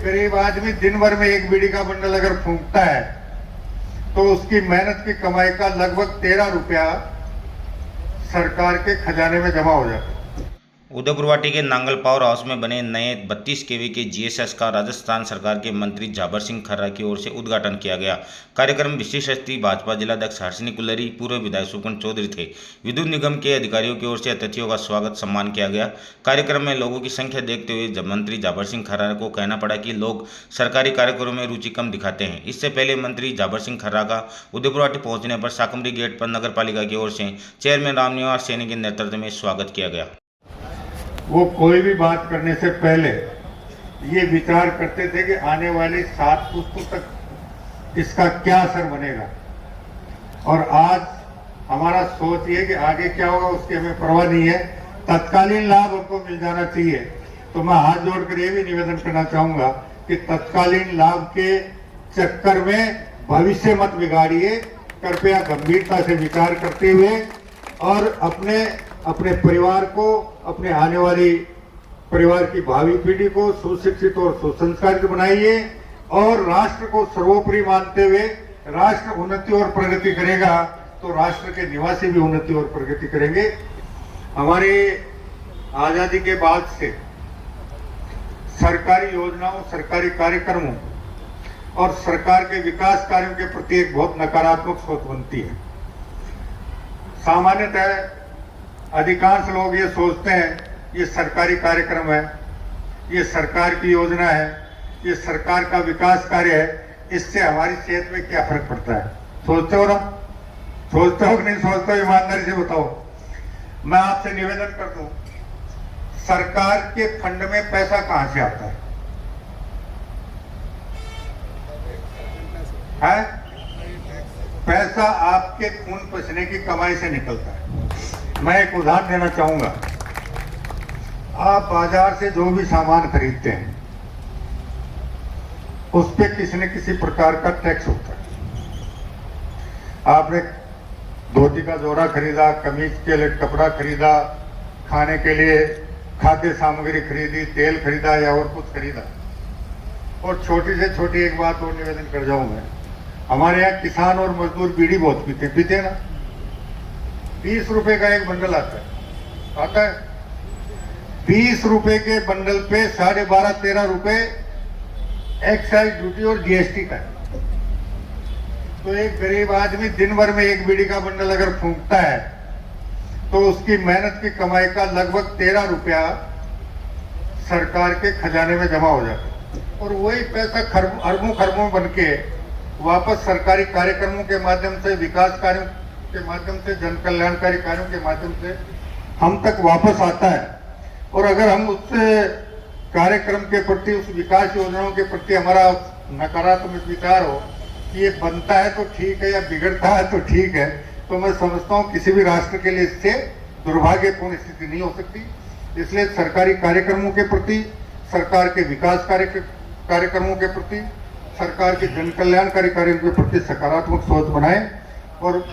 एक गरीब आदमी दिन भर में एक बीड़ी का बंडल अगर फूंकता है तो उसकी मेहनत की कमाई का लगभग 13 रुपया सरकार के खजाने में जमा हो जाता है। उदयपुरवाटी के नांगल पावर हाउस में बने नए 32 केवी के जीएसएस का राजस्थान सरकार के मंत्री जाबर सिंह खर्रा की ओर से उद्घाटन किया गया। कार्यक्रम विशिष्ट अतिथि भाजपा जिलाध्यक्ष हर्षिनी कुल्लरी, पूर्व विधायक सुकन चौधरी थे। विद्युत निगम के अधिकारियों की ओर से अतिथियों का स्वागत सम्मान किया गया। कार्यक्रम में लोगों की संख्या देखते हुए मंत्री जाबर सिंह खर्रा को कहना पड़ा कि लोग सरकारी कार्यक्रमों में रुचि कम दिखाते हैं। इससे पहले मंत्री जाबर सिंह खर्रा का उदयपुरवाटी पहुंचने पर साकमरी गेट पर नगर पालिका की ओर से चेयरमैन रामनिवास सैनी के नेतृत्व में स्वागत किया गया। वो कोई भी बात करने से पहले ये विचार करते थे कि आने वाली 7 पुस्तों तक इसका क्या असर बनेगा, और आज हमारा सोच ये कि आगे क्या होगा उसकी हमें परवाह नहीं है, तत्कालीन लाभ हमको मिल जाना चाहिए। तो मैं हाथ जोड़कर ये भी निवेदन करना चाहूंगा कि तत्कालीन लाभ के चक्कर में भविष्य मत बिगाड़िए, कृपया गंभीरता से विचार करते हुए और अपने परिवार को, अपने आने वाली परिवार की भावी पीढ़ी को सुशिक्षित और सुसंस्कारित बनाइए, और राष्ट्र को सर्वोपरि मानते हुए राष्ट्र उन्नति और प्रगति करेगा तो राष्ट्र के निवासी भी उन्नति और प्रगति करेंगे। हमारी आजादी के बाद से सरकारी योजनाओं, सरकारी कार्यक्रमों और सरकार के विकास कार्यों के प्रति एक बहुत नकारात्मक सोच बनती है। सामान्यतः अधिकांश लोग ये सोचते हैं ये सरकारी कार्यक्रम है, ये सरकार की योजना है, ये सरकार का विकास कार्य है, इससे हमारी सेहत में क्या फर्क पड़ता है। सोचते हो ना? सोचते हो कि नहीं सोचते हो? ईमानदारी से बताओ। मैं आपसे निवेदन कर दूं, सरकार के फंड में पैसा कहां से आता है? पैसा आपके खून पसीने की कमाई से निकलता है। मैं एक उदाहरण देना चाहूंगा। आप बाजार से जो भी सामान खरीदते हैं उस पे किसी न किसी प्रकार का टैक्स होता है। आपने धोती का जोड़ा खरीदा, कमीज के लिए कपड़ा खरीदा, खाने के लिए खाद्य सामग्री खरीदी, तेल खरीदा या और कुछ खरीदा। और छोटी से छोटी एक बात और निवेदन कर जाऊं मैं, हमारे यहाँ किसान और मजदूर बीड़ी बहुत पीते ना। 20 रुपए का एक बंडल आता है। 20 रुपए के बंडल पे 12.5-13 रुपए एक्साइज ड्यूटी और जीएसटी का है। तो एक गरीब आदमी दिन भर में एक बीड़ी का बंडल अगर फूंकता है तो उसकी मेहनत की कमाई का लगभग 13 रुपया सरकार के खजाने में जमा हो जाता है, और वही पैसा अरबों खरबों बन के वापस सरकारी कार्यक्रमों के माध्यम से, विकास कार्यों के माध्यम से, जन कल्याणकारी कार्यों के माध्यम से हम तक वापस आता है। और अगर हम उस कार्यक्रम के प्रति, उस विकास योजनाओं के प्रति हमारा नकारात्मक विचार हो कि ये बनता है तो ठीक है या बिगड़ता है तो ठीक है, तो मैं समझता हूँ किसी भी राष्ट्र के लिए इससे दुर्भाग्यपूर्ण स्थिति नहीं हो सकती। इसलिए सरकारी कार्यक्रमों के प्रति, सरकार के विकास कार्यक्रमों के प्रति, सरकार के जन कल्याणकारी कार्यों के प्रति सकारात्मक सोच बनाएं और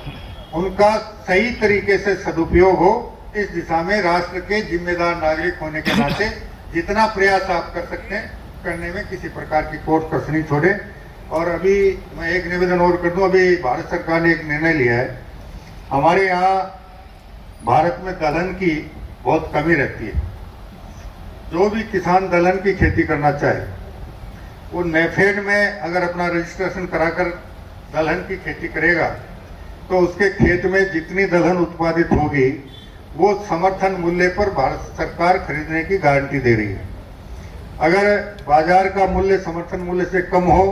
उनका सही तरीके से सदुपयोग हो। इस दिशा में राष्ट्र के जिम्मेदार नागरिक होने के नाते जितना प्रयास आप कर सकते हैं करने में किसी प्रकार की कोई कसर नहीं छोड़े। और अभी मैं एक निवेदन और कर दूं, अभी भारत सरकार ने एक निर्णय लिया है। हमारे यहाँ भारत में दलहन की बहुत कमी रहती है। जो भी किसान दलहन की खेती करना चाहे वो नेफेड में अगर अपना रजिस्ट्रेशन कराकर दलहन की खेती करेगा तो उसके खेत में जितनी दलहन उत्पादित होगी वो समर्थन मूल्य पर भारत सरकार खरीदने की गारंटी दे रही है। अगर बाजार का मूल्य समर्थन मूल्य से कम हो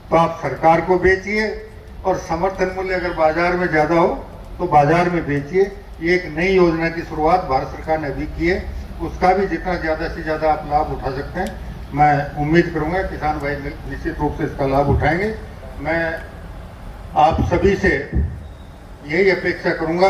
तो आप सरकार को बेचिए, और समर्थन मूल्य अगर बाजार में ज्यादा हो तो बाजार में बेचिए। ये एक नई योजना की शुरुआत भारत सरकार ने अभी की है, उसका भी जितना ज्यादा से ज्यादा आप लाभ उठा सकते हैं मैं उम्मीद करूंगा किसान भाई निश्चित रूप से इसका लाभ उठाएंगे। मैं आप सभी से यही अपेक्षा करूंगा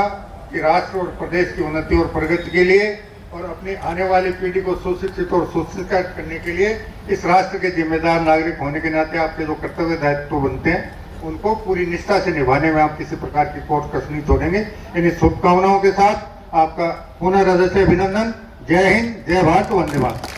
कि राष्ट्र और प्रदेश की उन्नति और प्रगति के लिए और अपनी आने वाली पीढ़ी को सुशिक्षित और सुसंस्कृत करने के लिए इस राष्ट्र के जिम्मेदार नागरिक होने के नाते आपके जो कर्तव्य दायित्व बनते हैं उनको पूरी निष्ठा से निभाने में आप किसी प्रकार की कोट कसर नहीं छोड़ेंगे। इन शुभकामनाओं के साथ आपका पुनः हृदय से अभिनंदन। जय हिंद, जय भारत, वंदे मातरम।